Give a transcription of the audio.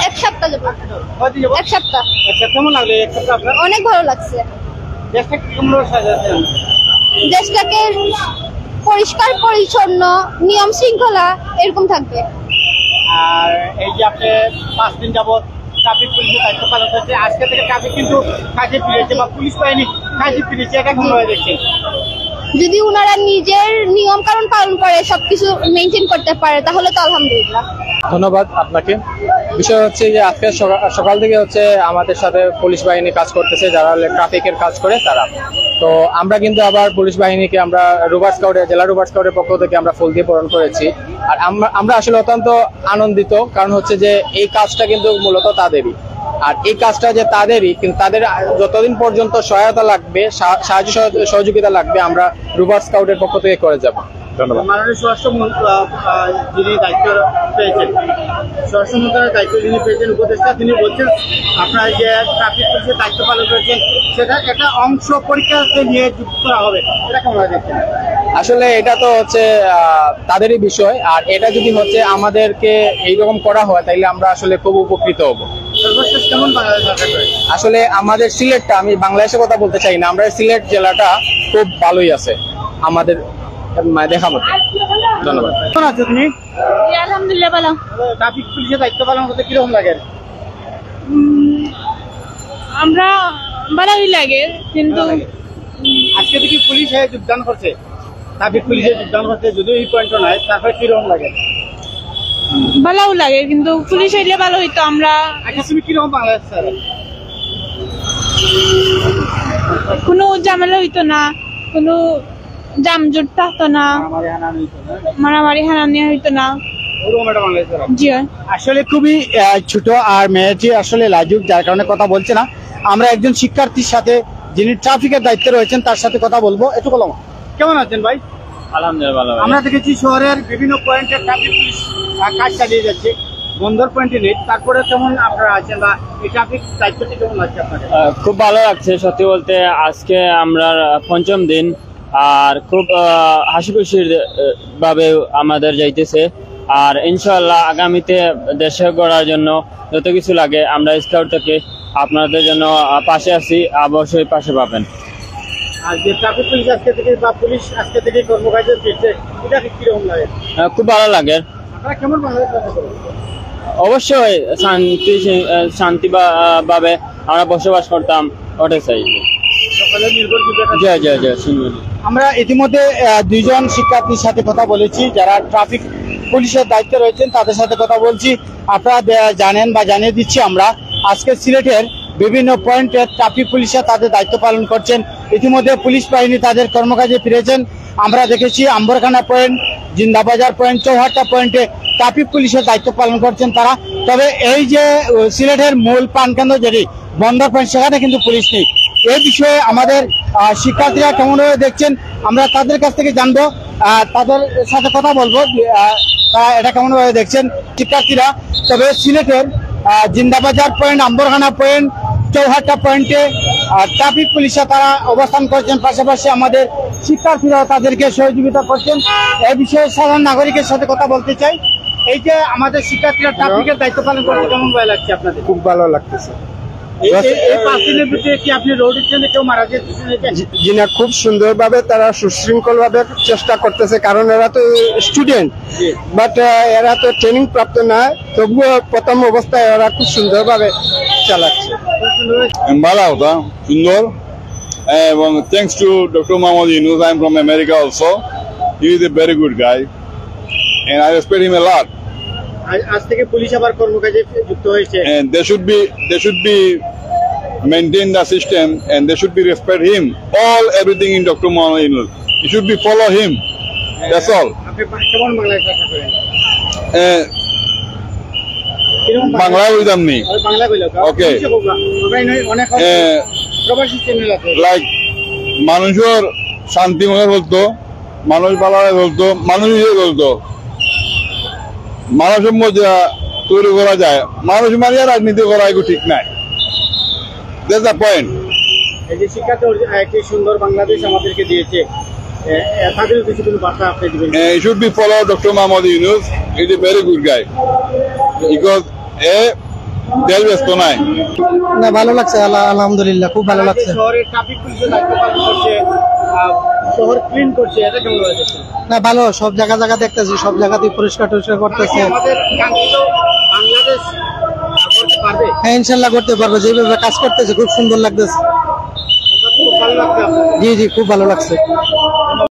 এক সপ্তাহ যাবো। এক সপ্তাহ। আচ্ছা, কেমন লাগলো এক সপ্তাহ আপনার? অনেক ভালো লাগছে। দেশটা কেমন সাজাচ্ছেন? দেশটাকে পরিষ্কার পরিচ্ছন্ন, নিয়ম শৃঙ্খলা এরকম থাকবে। আর এই যে আপনি 5 দিন যাবত ট্রাফিক পুলিশের দায়িত্ব পালন করছে, আজকে থেকে ট্রাফিক কিন্তু কাজে ফিরেছে বা পুলিশ বাহিনী কাজে ফিরেছে, এটা কেমন হয়ে দেখছেন? যদি ওনারা নিজের নিয়ম কানুন পালন করে সবকিছু মেনটেন করতে পারে তাহলে তো আলহামদুলিল্লাহ। ধন্যবাদ আপনাকে। বিষয় হচ্ছে যে আজকে সকাল থেকে হচ্ছে আমাদের সাথে পুলিশ বাহিনী কাজ করতেছে, যারা ট্রাফিকের কাজ করে তারা। তো আমরা কিন্তু আবার পুলিশ বাহিনীকে আমরা রোভার স্কাউটের জেলা রোভার স্কাউটের পক্ষ থেকে আমরা ফুল দিয়ে বরণ করেছি। আর আমরা আসলে অত্যন্ত আনন্দিত, কারণ হচ্ছে যে এই কাজটা কিন্তু মূলত তাদেরই। আর এই কাজটা যে তাদেরই, কিন্তু তাদের যতদিন পর্যন্ত সহায়তা লাগবে, সাহায্য সহযোগিতা লাগবে, আমরা রোভার স্কাউটের পক্ষ থেকে করে যাব। ধন্যবাদ। মাননীয় স্বরাষ্ট্রমন্ত্রী যিনি দায়িত্ব পেয়েছেন, স্বরাষ্ট্র মন্ত্রণালয়ের দায়িত্ব যিনি পেয়েছেন উপদেষ্টা, তিনি বলছেন আপনারা যে ট্রাফিক পুলিশের দায়িত্ব পালন করেছেন সেটা একটা অংশ পরীক্ষাতে নিয়ে যুক্ত করা হবে, এটা কেমন দেখছেন? আসলে এটা তো হচ্ছে তাদেরই বিষয়, আর এটা যদি হচ্ছে আমাদেরকে এইরকম করা হয় তাহলে আমরা আসলে খুব উপকৃত হব। সর্বশেষ কেমন বাংলাদেশ সরকার করে? আসলে আমাদের সিলেটটা, আমি বাংলাদেশের কথা বলতে চাই না, আমরা সিলেট জেলাটা খুব ভালোই আছে আমাদের দেখা মতো। ধন্যবাদ। কেমন আছো তুমি? আলহামদুলিল্লাহ ভালো। ট্রাফিক পুলিশের দায়িত্ব পালন করতে কিরকম লাগে? আমরা ভালোই লাগে, কিন্তু আজকে থেকে পুলিশে যোগদান করছে, ট্রাফিক পুলিশে যোগদান করছে, যদিও এই পয়েন্ট নাই, তারপরে কিরকম লাগে? ভালোও লাগে, কিন্তু পুলিশ হইলে ভালো হইতো। আমরা আচ্ছা, তুমি কিরকম বাংলাদেশ স্যার? কোনো ঝামেলা হইতো না, কোনো জামজট থাকতো না, মারামারি হানানি হইতো না। জি আসলে খুবই ছোট, আর মেয়েটি আসলে লাজুক, যার কারণে কথা বলছে না। আমরা একজন শিক্ষার্থীর সাথে, যিনি ট্রাফিকের দায়িত্বে রয়েছেন, তার সাথে কথা বলবো। একটু বলো, কেমন আছেন ভাই? আলহামদুলিল্লাহ ভালো। আমরা দেখেছি শহরের বিভিন্ন পয়েন্টে ট্রাফিক পুলিশ কাজ চালিয়ে যাচ্ছে, বন্দর পয়েন্টে নেই, তারপরে কেমন আপনারা আছেন বা এই ট্রাফিক দায়িত্বটি কেমন লাগছে আপনাদের? খুব ভালো লাগছে সত্যি বলতে। আজকে আমরা 5ম দিন, আর খুব হাসি খুশির ভাবে আমাদের যাইতেছে। আর ইনশাআল্লাহ আগামীতে দেশে গড়ার জন্য যত কিছু লাগে আমরা স্কাউট থেকে আপনাদের জন্য পাশে আছি, অবশ্যই পাশে পাবেন। আর যে ট্রাফিক পুলিশ আজকে থেকে বা পুলিশ আজকে থেকে কর্মকাণ্ডে ফিরছে, এটা কিরকম লাগে? খুব ভালো লাগে। আপনারা কেমন বাংলাদেশ করেন? অবশ্যই শান্তি ভাবে আমরা বসবাস করতাম, ওটাই চাই। আমরা ইতিমধ্যে 2 জন শিক্ষার্থীর সাথে কথা বলেছি যারা ট্রাফিক পুলিশের দায়িত্বে রয়েছেন, তাদের সাথে কথা বলছি। আপনারা জানেন বা জানিয়ে দিচ্ছি, আমরা আজকে সিলেটের বিভিন্ন পয়েন্টে ট্রাফিক পুলিশরা তাদের দায়িত্ব পালন করছেন। ইতিমধ্যে পুলিশ বাহিনী তাদের কর্মকাজে ফিরেছেন। আমরা দেখেছি আম্বরখানা পয়েন্ট, জিন্দাবাজার পয়েন্ট, চৌহাট্টা পয়েন্টে ট্রাফিক পুলিশের দায়িত্ব পালন করছেন তারা। তবে এই যে সিলেটের মূল প্রাণকেন্দ্র যেটি বন্দর পয়েন্ট, সেখানে কিন্তু পুলিশ নেই। এই বিষয়ে আমাদের শিক্ষার্থীরা কেমনভাবে দেখছেন আমরা তাদের কাছ থেকে জানবো, তাদের সাথে কথা বলবো তারা এটা কেমনভাবে দেখছেন শিক্ষার্থীরা। তবে সিলেটের জিন্দাবাজার পয়েন্ট, আম্বরখানা পয়েন্ট, চৌহাট্টা পয়েন্টে ট্রাফিক পুলিশরা তারা অবস্থান করছেন, পাশাপাশি আমাদের শিক্ষার্থীরাও তাদেরকে সহযোগিতা করছেন। এই বিষয়ে সাধারণ নাগরিকের সাথে কথা বলতে চাই। এই যে আমাদের শিক্ষার্থীরা ট্রাফিকের দায়িত্ব পালন করতে কেমন ভালো লাগছে আপনাদের? খুব ভালো লাগতেছে। এই 5 দিনের ভিতরে কি আপনি রোড অ্যাক্সিডেন্টে কেউ মারা গেছে? জি না, খুব সুন্দরভাবে তারা সুশৃঙ্খল ভাবে চেষ্টা করতেছে, কারণ এরা তো স্টুডেন্ট, বাট এরা তো ট্রেনিং প্রাপ্ত না, তবুও প্রথম অবস্থায় এরা খুব সুন্দরভাবে চালাচ্ছে। ভালো ওটা সুন্দর, এবং thanks to doctor Mohammad Yunus, I am from America also. He is a very good guy and I respect him a lot. আজ থেকে পুলিশ আবার কর্মকাজে যুক্ত হয়েছে, and they should be maintain the system, and they should be respect him, everything in Dr. Mohammad Yunus. You should be follow him, that's all. আপনি কেমন বাংলায় কথা করেন? বাংলা বলতাম নি, বাংলা কইলো ওকে। অনেক প্রবাসী চ্যানেল আছে, লাইক মানুষের শান্তি মনে বলতো, মানুষ ভালো বলতো, মানুষ বলতো, মানুষের মধ্যে তৈরি করা যায়, মানুষ মারিয়া রাজনীতি করা এগুলো ঠিক নাই। That's the point. এই যে শিক্ষার্থী একটি সুন্দর বাংলাদেশ আমাদেরকে দিয়েছে, তাদের কিছু বার্তা আপনি দিবেন? He should be follow Dr. Mohammad Yunus. He's a very good guy, because এ দেশ ব্যস্ত নাই। না ভালো লাগছে, আলহামদুলিল্লাহ খুব ভালো লাগছে। শহরে ট্রাফিক পুলিশের দায়িত্ব পালন করছে, শহর ক্লিন করছে, এটা কেমন লাগছে? না ভালো, সব জায়গা দেখতেছি, সব জায়গাতেই পরিষ্কার টরিষ্কার করতেছে। আমাদের কাঙ্ক্ষিত বাংলাদেশ করতে পারবে? হ্যাঁ ইনশাল্লাহ করতে পারবো, যেভাবে কাজ করতেছে খুব সুন্দর লাগতেছে। খুব ভালো লাগছে আপনার? জি জি খুব ভালো লাগছে।